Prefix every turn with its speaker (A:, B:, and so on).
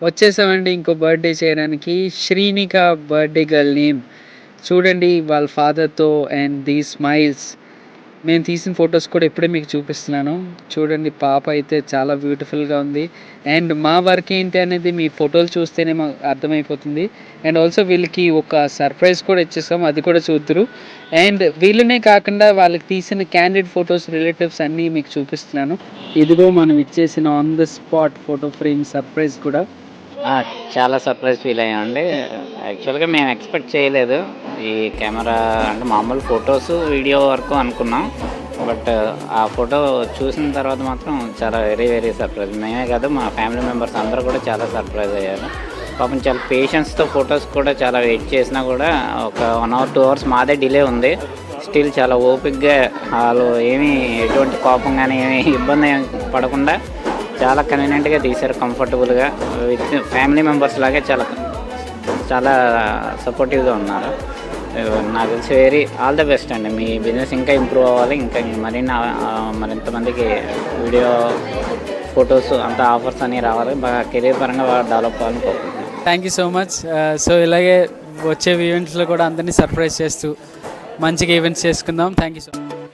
A: వచ్చేసామండి ఇంకో బర్త్‌డే చేయడానికి. Srinika birthday girl name. చూడండి వాళ్ళ ఫాదర్‌తో అండ్ దీస్ స్మైల్స్. మేము తీసిన ఫోటోస్ కూడా ఇప్పుడే మీకు చూపిస్తున్నాను. చూడండి పాప అయితే చాలా బ్యూటిఫుల్‌గా ఉంది. అండ్ మా వర్క్ ఏంటి అనేది మీ ఫోటోలు చూస్తేనే మాకు అర్థమైపోతుంది. అండ్ ఆల్సో వీళ్ళకి ఒక సర్ప్రైజ్ కూడా ఇచ్చేసాం. అది కూడా చూద్దురు. అండ్ వీళ్ళనే కాకుండా వాళ్ళకి తీసిన క్యాండిడ్ ఫోటోస్, రిలేటివ్స్ అన్నీ మీకు చూపిస్తున్నాను. ఇదిగో మనం ఇచ్చేసిన on the spot photo frame surprise కూడా.
B: ఆ! చాలా సర్ప్రైజ్ ఫీల్ అయ్యామండి. యాక్చువల్‌గా మేము ఎక్స్‌పెక్ట్ చేయలేదు. ఈ కెమెరా అంటే మామూలు ఫోటోస్, వీడియో వరకు అనుకున్నాం. బట్ ఆ ఫోటో చూసిన తర్వాత మాత్రం చాలా వెరీ వెరీ సర్ప్రైజ్. మేమే కాదు మా ఫ్యామిలీ మెంబర్స్ అందరూ కూడా చాలా సర్ప్రైజ్ అయ్యారు. పాపం చాలా పేషెన్స్‌తో ఫోటోస్ కూడా చాలా వెయిట్ చేసినా కూడా ఒక 1 అవర్, 2 అవర్స్ మాదే డిలే ఉంది. స్టిల్ చాలా ఓపికగా ఆళ్ళు ఏమీ ఎటువంటి కోపం గానీ, ఏమి ఇబ్బంది పడకుండా చాలా కన్వీనియంట్‌గా తీశారు కంఫర్టబుల్‌గా. విత్ ఫ్యామిలీ మెంబర్స్ లాగే చాలా చాలా సపోర్టివ్‌గా ఉన్నారు. నాకు తెలిసి వెరీ ఆల్ ద బెస్ట్ అండి. మీ బిజినెస్ ఇంకా ఇంప్రూవ్ అవ్వాలి. ఇంకా మరింత మందికి వీడియో, ఫోటోస్ అంతా ఆఫర్స్ అన్నీ రావాలి. బాగా కెరీర్ పరంగా బాగా డెవలప్ అవ్వాలని కోరుకుంటున్నాను.
C: Thank you so much. So ఇలాగే వచ్చే ఈవెంట్స్లో కూడా అందరినీ సర్ప్రైజ్ చేస్తూ మంచిగా ఈవెంట్స్ చేసుకుందాం. Thank you so much.